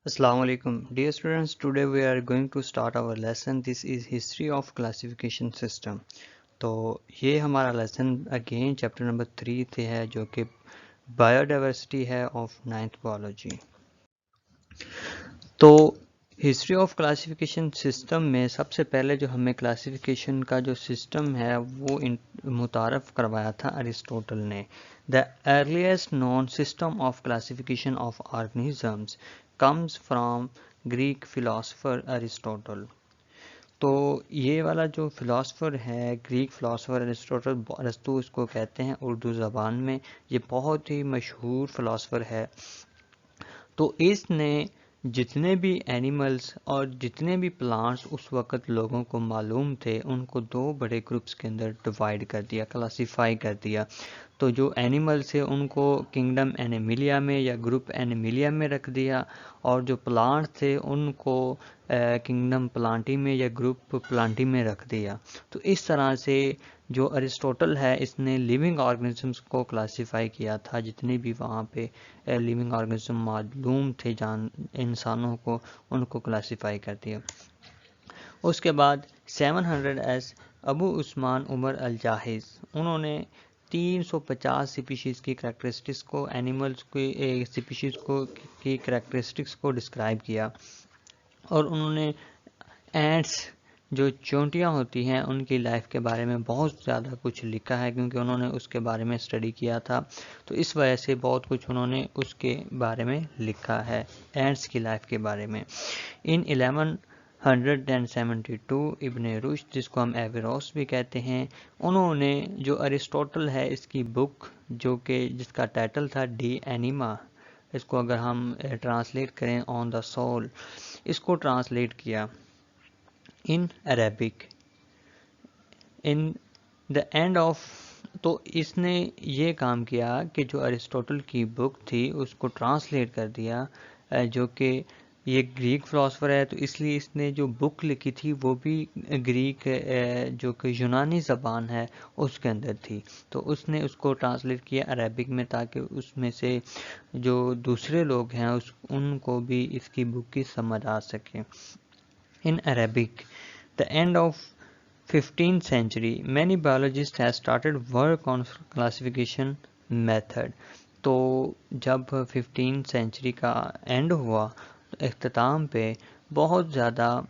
Assalamu alaikum. Dear students, today we are going to start our lesson. This is History of Classification System. तो ये हमारा lesson again chapter number 3 से है जो कि biodiversity है ऑफ नाइन्थ बायोलॉजी। तो हिस्ट्री ऑफ क्लासिफिकेशन सिस्टम में सबसे पहले जो हमें क्लासिफिकेशन का जो सिस्टम है वो मुतारफ़ करवाया था अरिस्टोटल ने। The earliest known system of classification of organisms comes from Greek philosopher Aristotle. तो ये वाला जो फिलोसफर है, ग्रीक फिलोसफर अरिस्टोटल, अरस्तू इसको कहते हैं उर्दू ज़बान में, ये बहुत ही मशहूर फिलोसफर है। तो इसने जितने भी एनिमल्स और जितने भी प्लांट्स उस वक़्त लोगों को मालूम थे उनको दो बड़े ग्रुप्स के अंदर डिवाइड कर दिया, क्लासिफाई कर दिया। तो जो एनिमल्स थे उनको किंगडम एनिमिलिया में या ग्रुप एनिमिलिया में रख दिया, और जो प्लांट थे उनको किंगडम प्लांटी में या ग्रुप प्लांटी में रख दिया। तो इस तरह से जो अरिस्टोटल है इसने लिविंग ऑर्गेनिजम्स को क्लासिफाई किया था, जितने भी वहाँ पे लिविंग ऑर्गेनिज्म मालूम थे जान इंसानों को, उनको क्लासिफाई कर दिया। उसके बाद 700 एस अबू उस्मान उमर अल जाहिज, उन्होंने 350 स्पीशीज़ की करैक्टरिस्टिक्स को, एनिमल्स की स्पीशीज़ को की करैक्टरिस्टिक्स को डिस्क्राइब किया। और उन्होंने एंट्स जो चोंटियाँ होती हैं उनकी लाइफ के बारे में बहुत ज़्यादा कुछ लिखा है, क्योंकि उन्होंने उसके बारे में स्टडी किया था। तो इस वजह से बहुत कुछ उन्होंने उसके बारे में लिखा है, एंट्स की लाइफ के बारे में। इन 1172 इब्ने रुश्द, जिसको हम एवेरोस भी कहते हैं, उन्होंने जो अरिस्टोटल है इसकी बुक जो कि जिसका टाइटल था डी एनिमा, इसको अगर हम ट्रांसलेट करें ऑन द सोल, इसको ट्रांसलेट किया इन Arabic in the end of. तो इसने ये काम किया कि जो अरिस्टोटल की बुक थी उसको ट्रांसलेट कर दिया, जो कि ये ग्रीक फिलोसफर है तो इसलिए इसने जो बुक लिखी थी वो भी ग्रीक जो कि यूनानी ज़बान है उसके अंदर थी। तो उसने उसको ट्रांसलेट किया अरेबिक में, ताकि उसमें से जो दूसरे लोग हैं उनको भी इसकी बुक की समझ आ सके। In Arabic, the end of 15th century, many biologists have started work on classification method. तो जब 15th सेंचुरी का एंड हुआ तो इख्तिताम पे बहुत ज़्यादा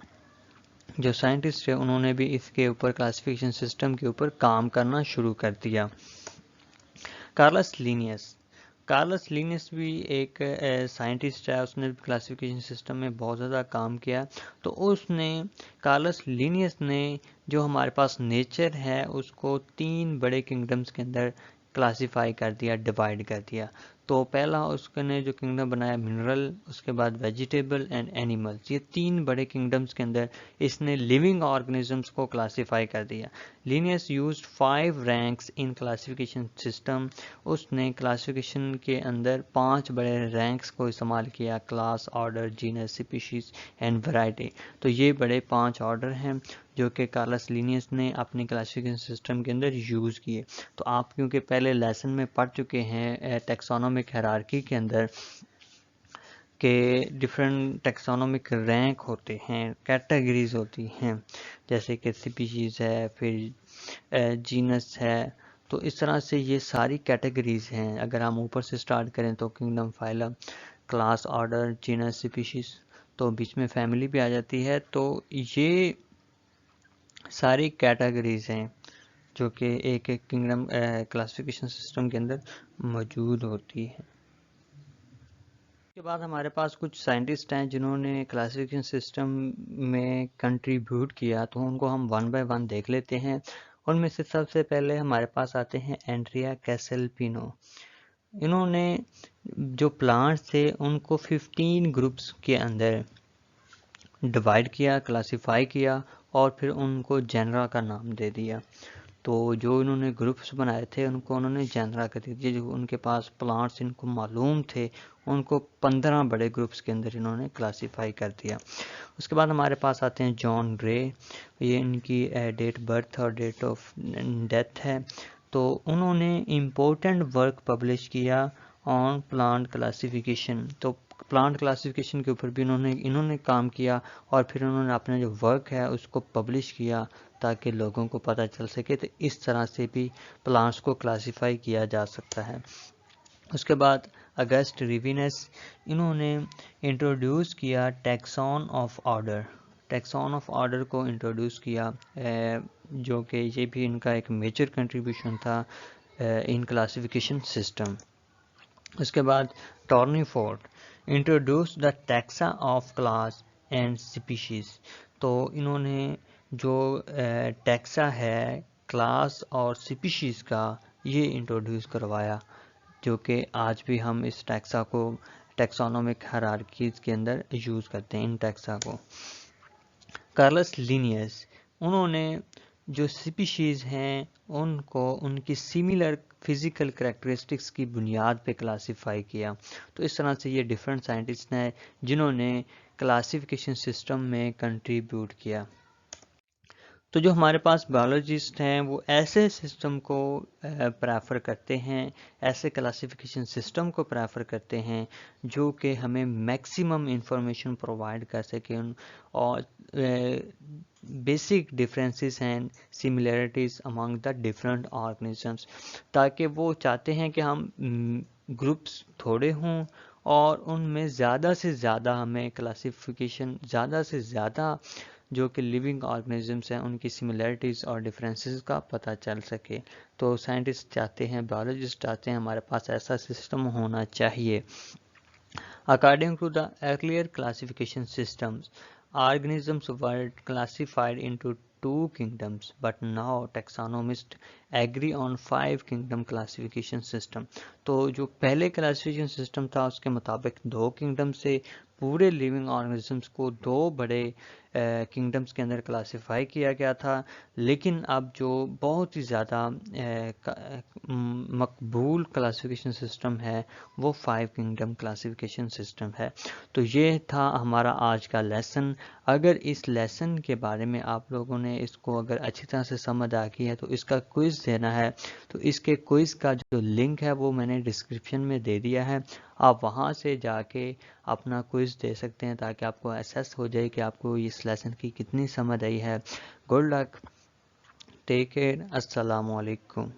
जो साइंटिस्ट है उन्होंने भी इसके ऊपर क्लासिफिकेशन सिस्टम के ऊपर काम करना शुरू कर दिया। कार्लस लीनियस भी एक साइंटिस्ट है, उसने क्लासिफिकेशन सिस्टम में बहुत ज़्यादा काम किया। तो उसने कार्लस लीनियस ने जो हमारे पास नेचर है उसको 3 बड़े किंगडम्स के अंदर क्लासिफाई कर दिया, डिवाइड कर दिया। तो पहला उसने जो किंगडम बनाया मिनरल, उसके बाद वेजिटेबल एंड एनिमल्स, ये 3 बड़े किंगडम्स के अंदर इसने लिविंग ऑर्गेनिजम्स को क्लासिफाई कर दिया। Linnaeus used 5 ranks in classification system, उसने क्लासिफिकेशन के अंदर 5 बड़े रैंक्स को इस्तेमाल किया, class, order, genus, species and variety. तो ये बड़े 5 ऑर्डर हैं जो कि कार्लस लीनियस ने अपनी क्लासिफिकेशन सिस्टम के अंदर यूज़ किए। तो आप क्योंकि पहले लेसन में पढ़ चुके हैं टैक्सोनॉमिक हायरार्की के अंदर के डिफरेंट टैक्सोनॉमिक रैंक होते हैं, कैटेगरीज होती हैं, जैसे कि स्पीशीज़ है, फिर जीनस है। तो इस तरह से ये सारी कैटेगरीज हैं। अगर हम ऊपर से स्टार्ट करें तो kingdom, phylum, class, order, genus, species, तो बीच में फैमिली भी आ जाती है। तो ये सारी कैटेगरीज हैं जो कि एक एक किंगडम क्लासिफिकेशन सिस्टम के अंदर मौजूद होती है। उसके बाद हमारे पास कुछ साइंटिस्ट हैं जिन्होंने क्लासिफिकेशन सिस्टम में कंट्रीब्यूट किया, तो उनको हम वन बाय वन देख लेते हैं। उनमें से सबसे पहले हमारे पास आते हैं एंड्रिया कैसेलपिनो। इन्होंने जो प्लांट्स थे उनको 15 ग्रुप्स के अंदर डिवाइड किया, क्लासिफाई किया और फिर उनको जेनरा का नाम दे दिया। तो जो इन्होंने ग्रुप्स बनाए थे उनको उन्होंने जेनरा कर दिया। जो उनके पास प्लांट्स इनको मालूम थे उनको 15 बड़े ग्रुप्स के अंदर इन्होंने क्लासिफाई कर दिया। उसके बाद हमारे पास आते हैं जॉन ग्रे, ये इनकी डेट बर्थ और डेट ऑफ डेथ है। तो उन्होंने इम्पोर्टेंट वर्क पब्लिश किया ऑन प्लांट क्लासिफिकेशन। तो پلانٹ کلاسیفیکیشن کے اوپر بھی انہوں نے کام کیا، اور پھر انہوں نے اپنا جو ورک ہے اس کو پبلش کیا تاکہ لوگوں کو پتہ چل سکے، تو اس طرح سے بھی پلانٹس کو کلاسیفائی کیا جا سکتا ہے۔ اس کے بعد اگسٹ ریوینس، انہوں نے انٹروڈیوس کیا ٹیکسون آف آرڈر، ٹیکسون آف آرڈر کو انٹروڈیوس کیا، جو کہ یہ بھی ان کا ایک میجر کنٹریبیوشن تھا ان کلاسیفیکیشن سسٹم۔ اس کے بعد Tournefort introduce the taxa of class and species, تو انہوں نے جو ٹیکسا ہے کلاس اور سپیشیز کا یہ انٹروڈیوس کروایا، جو کہ آج بھی ہم اس ٹیکسا کو ٹیکسونومک ہیرارکیز کے اندر یوز کرتے ہیں ان ٹیکسا کو۔ کارلس لینیس، انہوں نے جو سپیشیز ہیں ان کو ان کی سیملر فزیکل کریکٹرسٹکس کی بنیاد پہ کلاسیفائی کیا، تو اس طرح سے یہ ڈیفرنٹ سائنٹسٹ ہیں جنہوں نے کلاسیفیکیشن سسٹم میں کنٹریبیوٹ کیا۔ تو جو ہمارے پاس بایولوجسٹ ہیں وہ ایسے سسٹم کو پریفر کرتے ہیں، ایسے کلاسیفیکیشن سسٹم کو پریفر کرتے ہیں جو کہ ہمیں میکسیمم انفارمیشن پرووائڈ کر سکیں، اور basic differences and similarities among the different organisms, تاکہ وہ چاہتے ہیں کہ ہم گروپس تھوڑے ہوں اور ان میں زیادہ سے زیادہ ہمیں کلاسیفیکیشن، زیادہ سے زیادہ جو کہ لیونگ آرگنیزمس ہیں ان کی سملیرٹیز اور ڈفرینسز کا پتہ چل سکے۔ تو سائنٹسٹ چاہتے ہیں، بایولوجسٹ چاہتے ہیں ہمارے پاس ایسا سسٹم ہونا چاہیے۔ According to the earlier classification systems, organisms were classified into 2 kingdoms, but now taxonomists agree on 5 kingdom classification system۔ تو جو پہلے کلاسیفیکیشن سسٹم تھا اس کے مطابق 2 کنگڈم سے پورے لیونگ آرگنزمس کو 2 بڑے کنگڈمس کے اندر کلاسیفائی کیا گیا تھا، لیکن اب جو بہت ہی زیادہ مقبول کلاسیفیکیشن سسٹم ہے وہ 5 کنگڈم کلاسیفیکیشن سسٹم ہے۔ تو یہ تھا ہمارا آج کا لیسن۔ اگر اس لیسن کے بارے میں آپ لوگوں نے اس کو اگر اچھی طرح سے سمجھ آ گئی ہے تو اس کا کوئز دینا ہے، تو اس کے کوئز کا جو لنک ہے وہ میں نے ڈسکرپشن میں دے دیا ہے، آپ وہاں سے جا کے اپنا کوئز دے سکتے ہیں تاکہ آپ کو اسیس ہو جائے کہ آپ کو اس لیسن کی کتنی سمجھ آئی ہے۔ گڈ لک، ٹیک کیئر، السلام علیکم۔